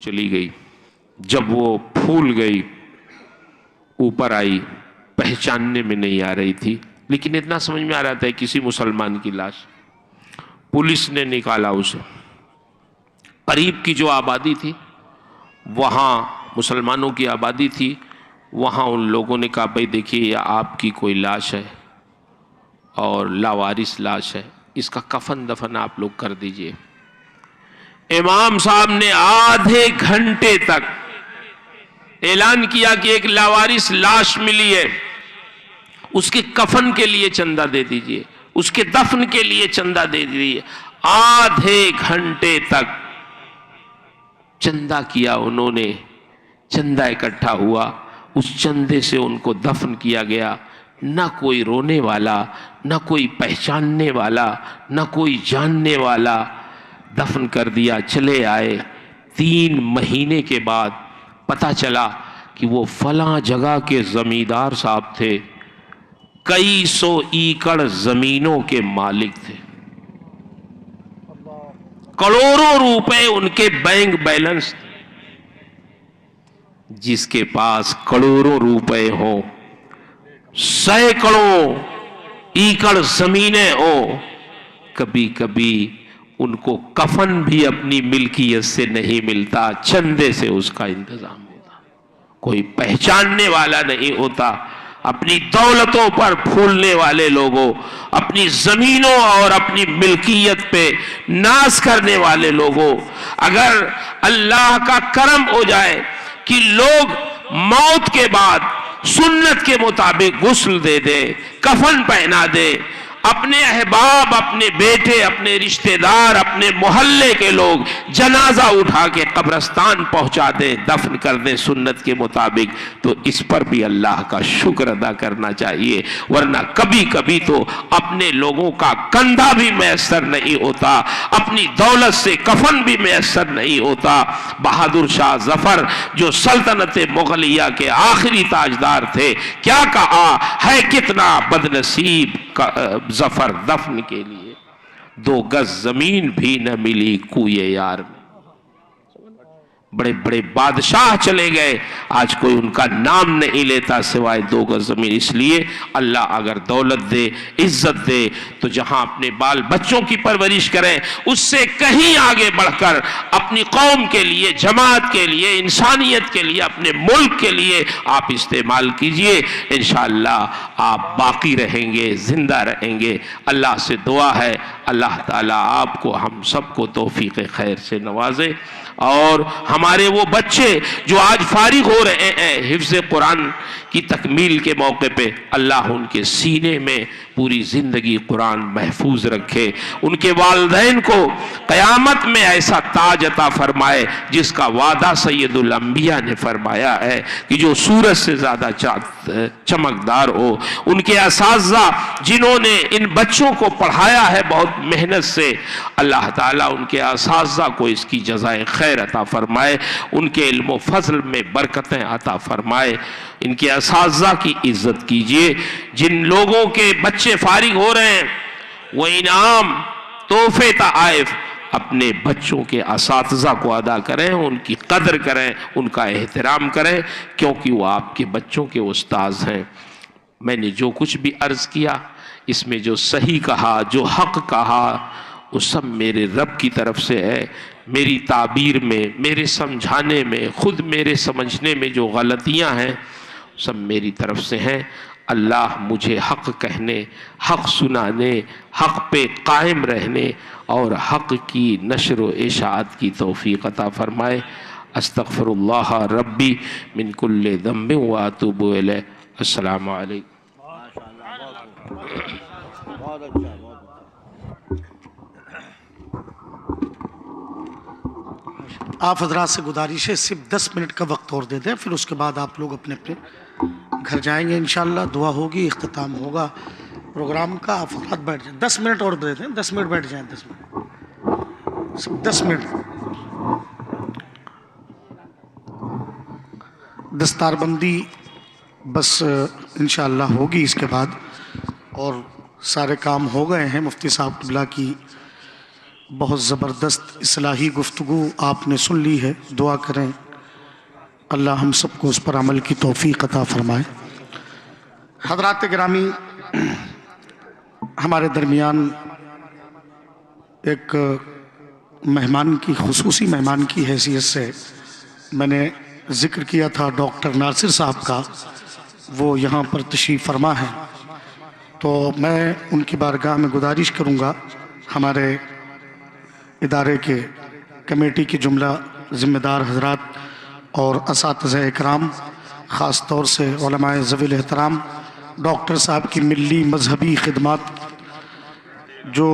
चली गई। जब वो फूल गई, ऊपर आई, पहचानने में नहीं आ रही थी, लेकिन इतना समझ में आ रहा था किसी मुसलमान की लाश। पुलिस ने निकाला उसे। करीब की जो आबादी थी, वहाँ मुसलमानों की आबादी थी, वहाँ उन लोगों ने कहा भाई देखिए ये आपकी कोई लाश है और लावारिस लाश है, इसका कफन दफन आप लोग कर दीजिए। इमाम साहब ने आधे घंटे तक ऐलान किया कि एक लावारिस लाश मिली है, उसके कफन के लिए चंदा दे दीजिए, उसके दफन के लिए चंदा दे दीजिए। आधे घंटे तक चंदा किया उन्होंने, चंदा इकट्ठा हुआ, उस चंदे से उनको दफन किया गया। ना कोई रोने वाला, ना कोई पहचानने वाला, ना कोई जानने वाला, दफन कर दिया, चले आए। 3 महीने के बाद पता चला कि वो फलां जगह के जमींदार साहब थे, कई 100 एकड़ जमीनों के मालिक थे, करोड़ों रुपए उनके बैंक बैलेंस थे। जिसके पास करोड़ों रुपए हो, सैकड़ों एकड़ जमीनें हो, कभी कभी उनको कफन भी अपनी मिल्कियत से नहीं मिलता, चंदे से उसका इंतजाम होता। कोई पहचानने वाला नहीं होता। अपनी दौलतों पर फूलने वाले लोगों, अपनी जमीनों और अपनी मिल्कियत पे नाश करने वाले लोगों, अगर अल्लाह का करम हो जाए कि लोग मौत के बाद सुन्नत के मुताबिक गुस्ल दे दे, कफन पहना दे, अपने अहबाब, अपने बेटे, अपने रिश्तेदार, अपने मोहल्ले के लोग जनाजा उठा के कब्रस्तान पहुंचा दें, दफन कर दें सुन्नत के मुताबिक, तो इस पर भी अल्लाह का शुक्र अदा करना चाहिए। वरना कभी कभी तो अपने लोगों का कंधा भी मैसर नहीं होता, अपनी दौलत से कफन भी मैसर नहीं होता। बहादुर शाह जफर जो सल्तनत मुगलिया के आखिरी ताजदार थे, क्या कहा है, कितना बदनसीब जफर दफन के लिए 2 गज जमीन भी न मिली कुए यार में। बड़े बड़े बादशाह चले गए, आज कोई उनका नाम नहीं लेता सिवाय 2 गज जमीन। इसलिए अल्लाह अगर दौलत दे, इज्जत दे, तो जहां अपने बाल बच्चों की परवरिश करें, उससे कहीं आगे बढ़कर अपनी कौम के लिए, जमात के लिए, इंसानियत के लिए, अपने मुल्क के लिए आप इस्तेमाल कीजिए। इंशाअल्लाह आप बाकी रहेंगे, जिंदा रहेंगे। अल्लाह से दुआ है अल्लाह ताला आपको, हम सबको तौफीक खैर से नवाजे, और हमारे वो बच्चे जो आज फारिग हो रहे हैं हिफ्ज़ कुरान की तकमील के मौके पे, अल्लाह उनके सीने में पूरी ज़िंदगी कुरान महफूज रखे, उनके वालिदैन को क़यामत में ऐसा ताज अता फरमाए जिसका वादा सैयदुल अंबिया ने फरमाया है कि जो सूरज से ज़्यादा चमकदार हो। उनके असातिज़ा जिन्होंने इन बच्चों को पढ़ाया है बहुत मेहनत से, अल्लाह ताला उनके असातिज़ा को इसकी जज़ाए खैर अता फरमाए, उनके इल्म व फज़ल में बरकतें अता फरमाए। इनके असातिज़ा की इज्जत कीजिए। जिन लोगों के बच्चे फारिग हो रहे हैं, वो इनाम, तोहफे ताइफ अपने बच्चों के असातिज़ा को अदा करें, उनकी कदर करें, उनका एहतराम करें, क्योंकि वो आपके बच्चों के उस्ताद हैं। मैंने जो कुछ भी अर्ज़ किया, इसमें जो सही कहा, जो हक़ कहा, वो सब मेरे रब की तरफ से है। मेरी ताबीर में, मेरे समझाने में, खुद मेरे समझने में जो गलतियां हैं, सब मेरी तरफ से हैं। अल्लाह मुझे हक़ कहने, हक़ सुनाने, हक़ पे कायम रहने और हक़ की नशर व इशाअत की तौफ़ीक़ अता फरमाए। अस्तग़फ़िरुल्लाह रब्बी मिन कुल्लि ज़ंबिन व अतूबु इलैह। अस्सलामु अलैकुम। आप हजरात से गुजारिश है सिर्फ 10 मिनट का वक्त और दे दें, फिर उसके बाद आप लोग अपने अपने घर जाएंगे। इंशाअल्लाह दुआ होगी, इख्तिताम होगा प्रोग्राम का। आप हजरात बैठ जाएं, 10 मिनट और दे दें, 10 मिनट बैठ जाएं, 10 मिनट, सिर्फ 10 मिनट। दस्तारबंदी बस इंशाअल्लाह होगी इसके बाद, और सारे काम हो गए हैं। मुफ्ती साहब क़िबला की बहुत ज़बरदस्त इस्लाही गुफ्तगू आपने सुन ली है। दुआ करें अल्लाह हम सबको उस पर अमल की तौफीक अता फरमाए। हज़रात गिरामी, हमारे दरमियान एक मेहमान की, खुसूसी मेहमान की हैसियत से मैंने ज़िक्र किया था डॉक्टर नासिर साहब का, वो यहाँ पर तशरीफ़ फरमा है। तो मैं उनकी बारगाह में गुजारिश करूँगा, हमारे इदारे के कमेटी की जुमला ज़िम्मेदार हज़रात और असातिज़ा इकराम, ख़ास तौर से उलमाए ज़वील एहतराम, डॉक्टर साहब की मिली मजहबी खिदमत जो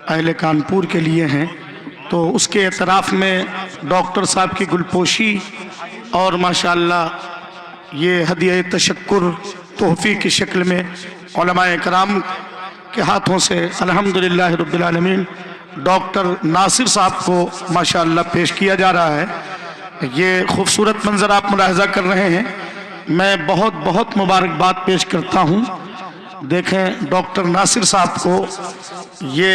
अहले कानपुर के लिए हैं, तो उसके एतराफ़ में डॉक्टर साहब की गुलपोशी और माशाअल्लाह ये हदिया तशक्कुर तोहफ़ी की शक्ल में उलमाए इकराम के हाथों से अल्हम्दुलिल्लाह रब्बिल आलमीन डॉक्टर नासिर साहब को माशाअल्लाह पेश किया जा रहा है। ये खूबसूरत मंज़र आप मुलाहज़ा कर रहे हैं। मैं बहुत बहुत मुबारकबाद पेश करता हूँ। देखें डॉक्टर नासिर साहब को ये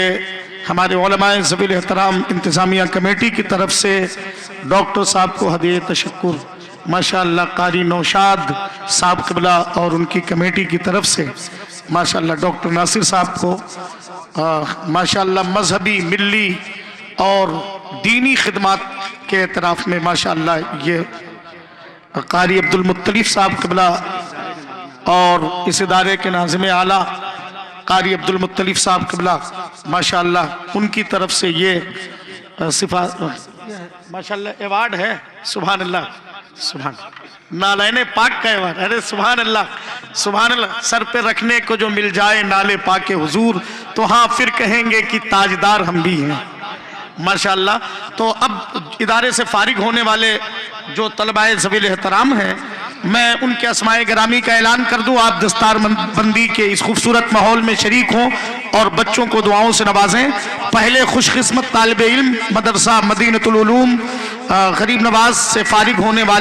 हमारे उलमाए ज़वील एहतराम इंतज़ामिया कमेटी की तरफ से डॉक्टर साहब को हदिया तशक्कुर माशाअल्लाह कारी नौशाद साहब क़िबला और उनकी कमेटी की तरफ से माशाअल्लाह डॉक्टर नासिर साहब को माशाअल्लाह मजहबी, मिली और दीनी खिदमत के एतराफ़ में माशाअल्लाह ये कारी अब्दुल मुत्तलिफ साहब क़िबला और इस इदारे के नाज़िम आला कारी अब्दुल मुत्तलिफ साहब क़िबला माशाअल्लाह उनकी तरफ से ये सिफा माशाअल्लाह अवार्ड है। सुभान अल्लाह, सुभान नालैने पाक का अवार्ड। अरे सुभान अल्लाह, सुभान अल्लाह। सर पे रखने को जो मिल जाए नाले पाके हुजूर, तो हाँ फिर कहेंगे कि ताजदार हम भी हैं माशाअल्लाह। तो अब इदारे से फारिग होने वाले जो तलबाए ज़वील एहतराम हैं, मैं उनके अस्माए गिरामी का ऐलान कर दूं। आप दस्तार बंदी के इस खूबसूरत माहौल में शरीक हों और बच्चों को दुआओं से नवाजें। पहले खुशकिस्मत तालिब इल्म मदरसा मदीनतुल उलूम गरीब नवाज से फारिग होने वाले